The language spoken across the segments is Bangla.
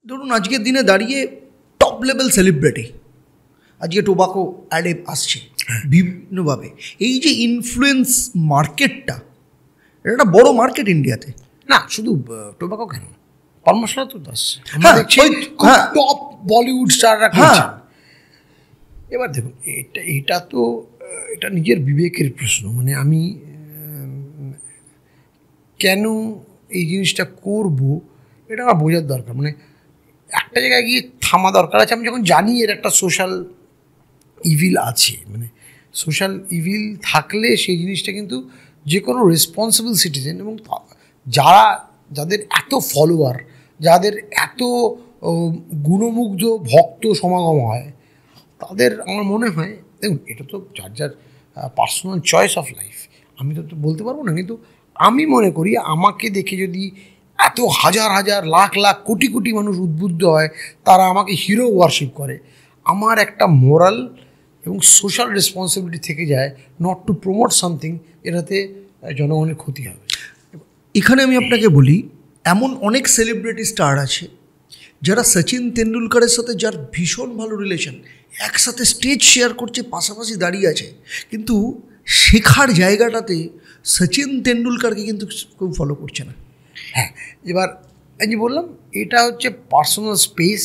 ধরুন আজকের দিনে দাঁড়িয়ে টপ লেভেল সেলিব্রিটি আজকে টোবাকো অ্যাডে আসছে বিভিন্নভাবে। এই যে ইনফ্লুয়েন্স মার্কেটটা, এটা একটা বড় মার্কেট ইন্ডিয়াতে। না শুধু টোবাকো কেন, পান মশলা তো আসছে, টপ বলিউড স্টাররা করছেন। এবার দেখুন এটা তো এটা নিজের বিবেকের প্রশ্ন। মানে আমি কেন এই জিনিসটা করব এটা আমার বোঝার দরকার। মানে একটা জায়গায় গিয়ে থামা দরকার আছে। আমি যখন জানি এর একটা সোশ্যাল ইভিল আছে, মানে সোশ্যাল ইভিল থাকলে সেই জিনিসটা কিন্তু যে কোনো রেসপন্সিবল সিটিজেন এবং যাদের এত ফলোয়ার, যাদের এত গুণমুগ্ধ ভক্ত সমাগম হয়, তাদের আমার মনে হয়, দেখুন এটা তো যার যার পার্সোনাল চয়েস অফ লাইফ, আমি তো বলতে পারবো না, কিন্তু আমি মনে করি আমাকে দেখে যদি এত হাজার হাজার লাখ লাখ কোটি কোটি মানুষ উদ্বুদ্ধ হয়, তারা আমাকে হিরো ওয়ারশিপ করে, আমার একটা মোরাল এবং সোশ্যাল রেসপন্সিবিলিটি থেকে যায় নট টু প্রমোট সামথিং, এটাতে জনগণের ক্ষতি হবে। এখানে আমি আপনাকে বলি, এমন অনেক সেলিব্রিটি স্টার আছে যারা সচিন তেন্ডুলকারের সাথে যার ভীষণ ভালো রিলেশন, একসাথে স্টেজ শেয়ার করছে, পাশাপাশি দাঁড়িয়ে আছে, কিন্তু শেখার জায়গাটাতে সচিন তেন্ডুলকারকে কিন্তু কেউ ফলো করছে না। হ্যাঁ, এবার এই যে বললাম এটা হচ্ছে পার্সোনাল স্পেস।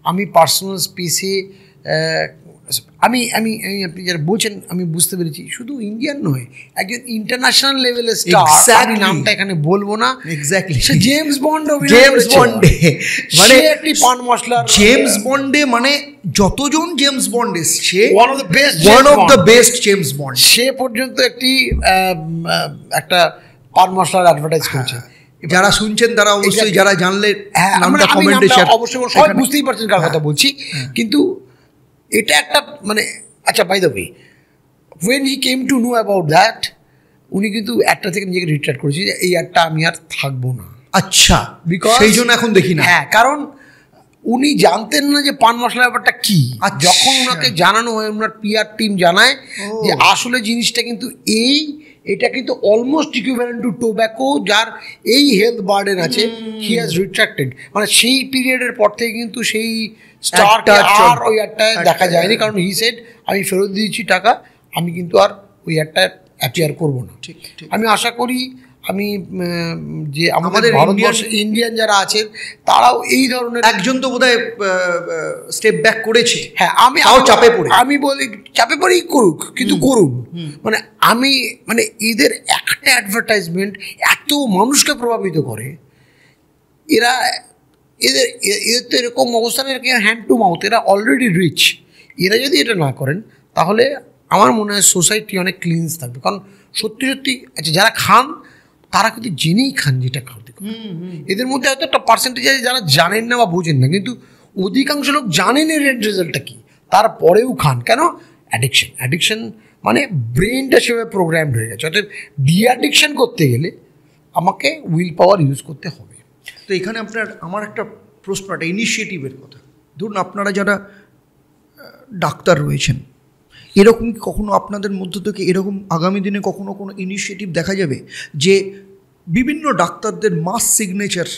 আমি পার্সোনাল স্পেসে আমি আমি আপনি যারা বলছেন আমি বুঝতে পেরেছি, শুধু ইন্ডিয়ান নয়, একজন ইন্টারন্যাশনাল লেভেলের স্টার, আমি নামটা এখানে বলবো না, এক্স্যাক্টলি সে জেমস বন্ড মানে একটি পান মশলার জেমস বন্ডে, মানে যতজন জেমস বন্ড এসছে, one of the best James Bond, সে পর্যন্ত একটা পান মশলার অ্যাডভার্টাইজ করছে। যারা শুনছেন তারা অবশ্যই, যারা জানলে অবশ্যই সবাই বুঝতেই পারছেন কার কথা বলছি। কিন্তু এটা একটা মানে আচ্ছা, by the way, when he came to know about that, উনি কিন্তু একটা থেকে নিজেকে রিটায়ার করেছে যে এই একটা আমি আর থাকবো না। আচ্ছা, বিকজ সেই জন্য এখন দেখি না। হ্যাঁ, কারণ উনি জানতেন না যে পান মশলা ব্যাপারটা কি। যখন ওনাকে জানানো হয়, ওনার পিআর টিম জানায় যে আসলে জিনিসটা কিন্তু এটা কিন্তু অলমোস্ট ইকুইভ্যালেন্ট টু টোব্যাকো, যার এই হেলথ বার্ডেন আছে, হি হ্যাজ রিট্রাক্টেড। মানে সেই পিরিয়ডের পর থেকে কিন্তু সেই স্টারটা আর ওই অ্যাডটায় দেখা যায়নি, কারণ হি সেড আমি ফেরত দিয়েছি টাকা, আমি কিন্তু আর ওই অ্যাডটায় অ্যাপিয়ার করবো না। আমি আশা করি আমি যে আমাদের ভারতবর্ষে ইন্ডিয়ান যারা আছেন তারাও এই ধরনের, একজন তো বোধহয় স্টেপ ব্যাক করেছে। হ্যাঁ, আমি বলি চাপে পড়েই করুক, কিন্তু করুন। মানে মানে এদের একটা অ্যাডভার্টাইজমেন্ট এত মানুষকে প্রভাবিত করে, এদের তো এরকম অবস্থানে হ্যান্ড টু মাউথ, এরা অলরেডি রিচ। এরা যদি এটা না করেন তাহলে আমার মনে হয় সোসাইটি অনেক ক্লিনস থাকবে। কারণ সত্যি সত্যি আচ্ছা, যারা খান তারা কিন্তু জেনেই খান যেটা খাওয়াতে, এদের মধ্যে হয়তো একটা পার্সেন্টেজ আছে যারা জানেন না বা বোঝেন না, কিন্তু অধিকাংশ লোক জানেন এর রেজাল্টটা কী, তারপরেও খান। কেন? অ্যাডিকশন মানে ব্রেনটা সেভাবে প্রোগ্রামড হয়ে গেছে। অর্থাৎ ডিঅ্যাডিকশন করতে গেলে আমাকে উইল পাওয়ার ইউজ করতে হবে। তো এখানে আমার একটা প্রশ্ন, একটা ইনিশিয়েটিভের কথা। ধরুন আপনারা যারা ডাক্তার রয়েছেন, এরকম কখনো আপনাদের মধ্য থেকে এরকম আগামী দিনে কখনো কোনো ইনিশিয়েটিভ দেখা যাবে যে বিভিন্ন ডাক্তারদের মাস সিগনেচার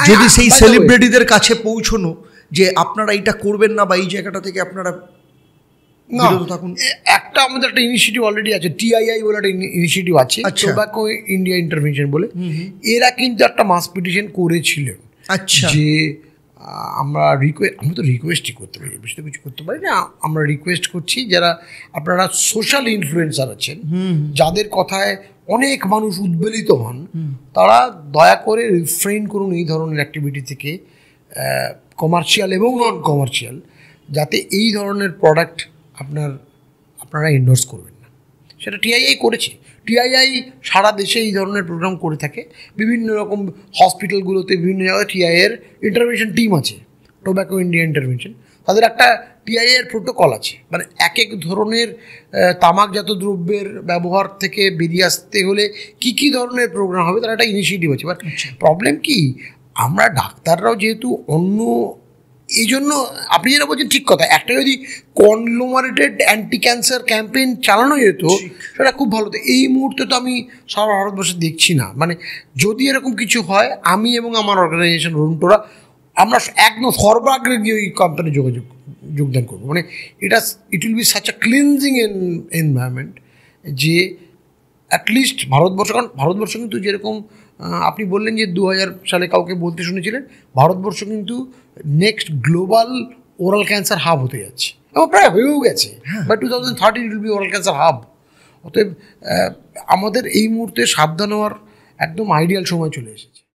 যদি সেই সেলিব্রিটিদের কাছে পৌঁছানো, যে আপনারা এইটা করবেন না বা এই জায়গাটা থেকে আপনারা বিরত থাকুন? একটা আমাদের একটা ইনিশিয়েটিভ অলরেডি আছে, টিআইআই বলে একটা ইনিশিয়েটিভ আছে, টোব্যাকো ইন্ডিয়া ইন্টারভেনশন বলে। এরা কিন্তু একটা মাস পিটিশন করেছিলেন। আচ্ছা, যে আমরা তো রিকোয়েস্টই করতে পারি, বেশি তো কিছু করতে পারি না। আমরা রিকোয়েস্ট করছি যারা আপনারা সোশ্যাল ইনফ্লুয়েন্সার আছেন, যাদের কথায় অনেক মানুষ উদ্বেলিত হন, তারা দয়া করে রিফ্রেইন করুন এই ধরনের অ্যাক্টিভিটি থেকে, কমার্শিয়াল এবং নন কমার্শিয়াল, যাতে এই ধরনের প্রোডাক্ট আপনারা এন্ডোর্স করবেন না। সেটা টিআইআই করেছে। টিআইআই সারা দেশে এই ধরনের প্রোগ্রাম করে থাকে। বিভিন্ন রকম হসপিটালগুলোতে বিভিন্ন জায়গায় টিআইআইয়ের ইন্টারভেনশন টিম আছে, টোব্যাকো ইন্ডিয়া ইন্টারভেনশন। তাদের একটা টিআইআইয়ের প্রোটোকল আছে, মানে এক এক ধরনের তামাকজাত দ্রব্যের ব্যবহার থেকে বেরিয়ে আসতে হলে কী ধরনের প্রোগ্রাম হবে, তার একটা ইনিশিয়েটিভ আছে। বাট প্রবলেম কি, আমরা ডাক্তাররাও যেহেতু অন্য এই জন্য আপনি যেটা বলছেন ঠিক কথা, একটা যদি কনগ্লোমারেটেড অ্যান্টি ক্যান্সার ক্যাম্পেইন চালানো যেত সেটা খুব ভালো হতো। এই মুহূর্তে তো আমি সারা ভারতবর্ষে দেখছি না। মানে যদি এরকম কিছু হয়, আমি এবং আমার অর্গানাইজেশন রুমটোরা আমরা একদম সর্বাগ্রে গিয়ে ওই কোম্পানি যোগদান করবো। মানে ইট will B such a cleansing environment যে অ্যাটলিস্ট ভারতবর্ষ, কারণ ভারতবর্ষ কিন্তু যেরকম আপনি বললেন যে 2000 সালে কাউকে বলতে শুনেছিলেন ভারতবর্ষ কিন্তু next global oral cancer hub হতে যাচ্ছে, এবং প্রায় হয়েও গেছে। By 2030 it will be oral cancer hub. অতএব আমাদের এই মুহূর্তে সাবধান হওয়ার একদম আইডিয়াল সময় চলে এসেছে।